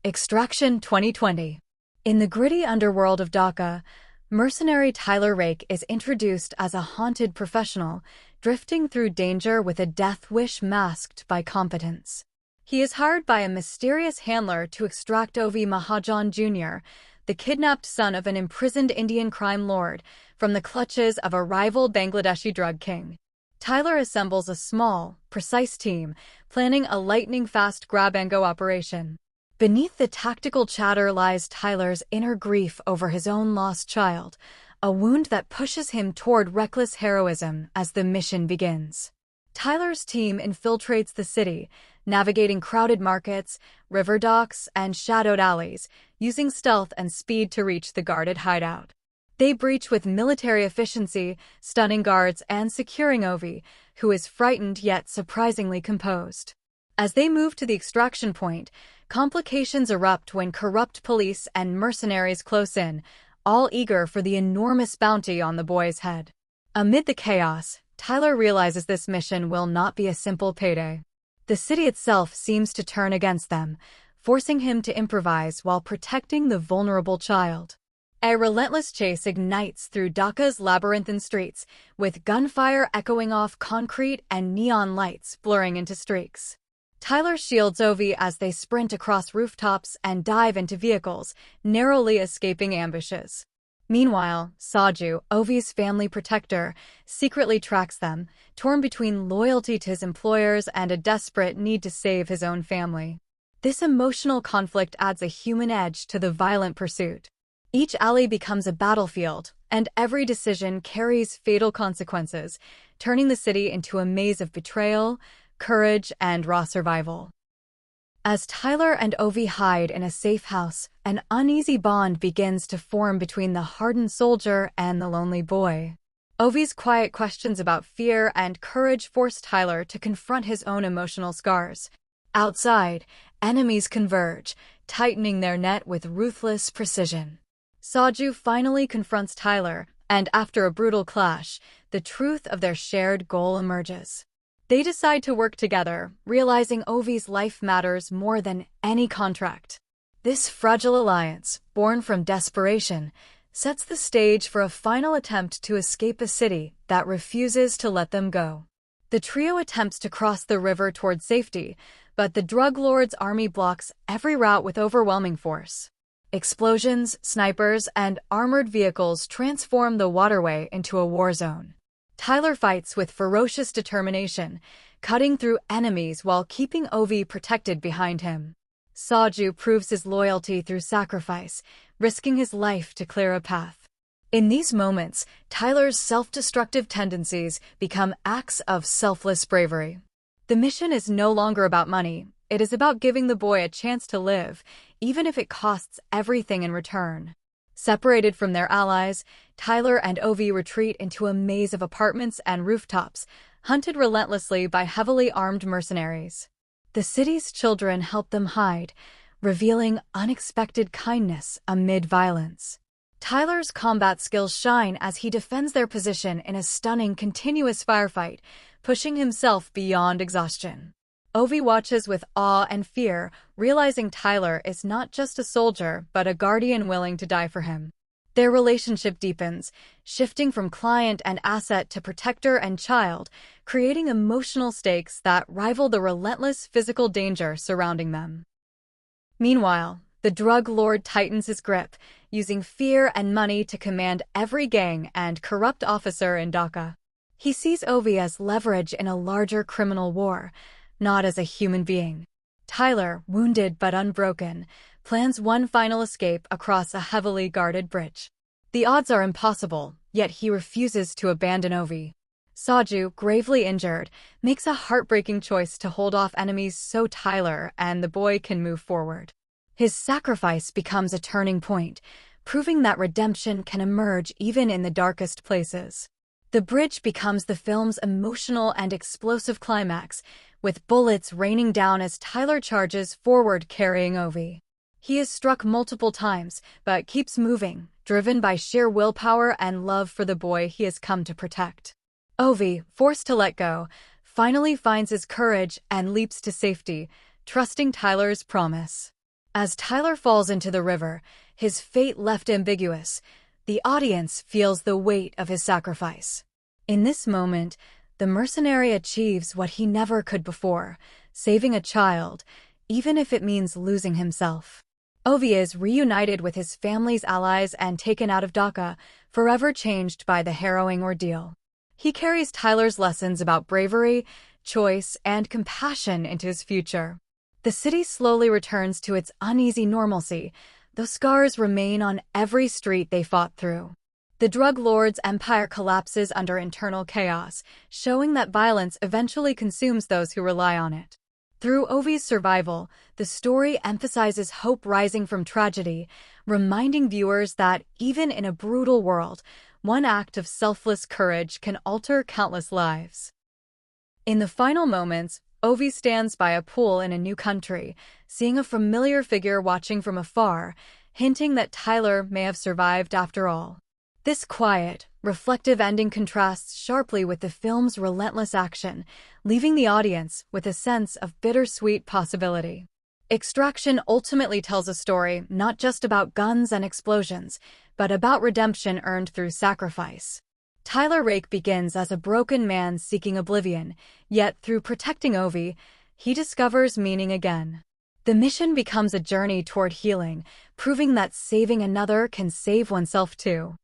Extraction 2020. In the gritty underworld of Dhaka, mercenary Tyler Rake is introduced as a haunted professional, drifting through danger with a death wish masked by competence. He is hired by a mysterious handler to extract Ovi Mahajan Jr., the kidnapped son of an imprisoned Indian crime lord, from the clutches of a rival Bangladeshi drug king. Tyler assembles a small, precise team, planning a lightning-fast grab-and-go operation. Beneath the tactical chatter lies Tyler's inner grief over his own lost child, a wound that pushes him toward reckless heroism as the mission begins. Tyler's team infiltrates the city, navigating crowded markets, river docks, and shadowed alleys, using stealth and speed to reach the guarded hideout. They breach with military efficiency, stunning guards and securing Ovi, who is frightened yet surprisingly composed. As they move to the extraction point, complications erupt when corrupt police and mercenaries close in, all eager for the enormous bounty on the boy's head. Amid the chaos, Tyler realizes this mission will not be a simple payday. The city itself seems to turn against them, forcing him to improvise while protecting the vulnerable child. A relentless chase ignites through Dhaka's labyrinthine streets, with gunfire echoing off concrete and neon lights blurring into streaks. Tyler shields Ovi as they sprint across rooftops and dive into vehicles, narrowly escaping ambushes. Meanwhile, Saju, Ovi's family protector, secretly tracks them, torn between loyalty to his employers and a desperate need to save his own family. This emotional conflict adds a human edge to the violent pursuit. Each alley becomes a battlefield, and every decision carries fatal consequences, turning the city into a maze of betrayal, courage, and raw survival. As Tyler and Ovi hide in a safe house, an uneasy bond begins to form between the hardened soldier and the lonely boy. Ovi's quiet questions about fear and courage force Tyler to confront his own emotional scars. Outside, enemies converge, tightening their net with ruthless precision. Saju finally confronts Tyler, and after a brutal clash, the truth of their shared goal emerges. They decide to work together, realizing Ovi's life matters more than any contract. This fragile alliance, born from desperation, sets the stage for a final attempt to escape a city that refuses to let them go. The trio attempts to cross the river toward safety, but the drug lord's army blocks every route with overwhelming force. Explosions, snipers, and armored vehicles transform the waterway into a war zone. Tyler fights with ferocious determination, cutting through enemies while keeping Ovi protected behind him. Saju proves his loyalty through sacrifice, risking his life to clear a path. In these moments, Tyler's self-destructive tendencies become acts of selfless bravery. The mission is no longer about money. It is about giving the boy a chance to live, even if it costs everything in return. Separated from their allies, Tyler and Ovi retreat into a maze of apartments and rooftops, hunted relentlessly by heavily armed mercenaries. The city's children help them hide, revealing unexpected kindness amid violence. Tyler's combat skills shine as he defends their position in a stunning continuous firefight, pushing himself beyond exhaustion. Ovi watches with awe and fear, realizing Tyler is not just a soldier but a guardian willing to die for him. Their relationship deepens, shifting from client and asset to protector and child, creating emotional stakes that rival the relentless physical danger surrounding them. Meanwhile, the drug lord tightens his grip, using fear and money to command every gang and corrupt officer in Dhaka. He sees Ovi as leverage in a larger criminal war, not as a human being. Tyler, wounded but unbroken, plans one final escape across a heavily guarded bridge. The odds are impossible, yet he refuses to abandon Ovi. Saju, gravely injured, makes a heartbreaking choice to hold off enemies so Tyler and the boy can move forward. His sacrifice becomes a turning point, proving that redemption can emerge even in the darkest places. The bridge becomes the film's emotional and explosive climax, with bullets raining down as Tyler charges forward carrying Ovi. He is struck multiple times, but keeps moving, driven by sheer willpower and love for the boy he has come to protect. Ovi, forced to let go, finally finds his courage and leaps to safety, trusting Tyler's promise. As Tyler falls into the river, his fate left ambiguous, the audience feels the weight of his sacrifice. In this moment, the mercenary achieves what he never could before, saving a child, even if it means losing himself. Ovi is reunited with his family's allies and taken out of Dhaka, forever changed by the harrowing ordeal. He carries Tyler's lessons about bravery, choice, and compassion into his future. The city slowly returns to its uneasy normalcy, though scars remain on every street they fought through. The drug lord's empire collapses under internal chaos, showing that violence eventually consumes those who rely on it. Through Ovi's survival, the story emphasizes hope rising from tragedy, reminding viewers that even in a brutal world, one act of selfless courage can alter countless lives. In the final moments, Ovi stands by a pool in a new country, seeing a familiar figure watching from afar, hinting that Tyler may have survived after all. This quiet, reflective ending contrasts sharply with the film's relentless action, leaving the audience with a sense of bittersweet possibility. Extraction ultimately tells a story not just about guns and explosions, but about redemption earned through sacrifice. Tyler Rake begins as a broken man seeking oblivion, yet through protecting Ovi, he discovers meaning again. The mission becomes a journey toward healing, proving that saving another can save oneself too.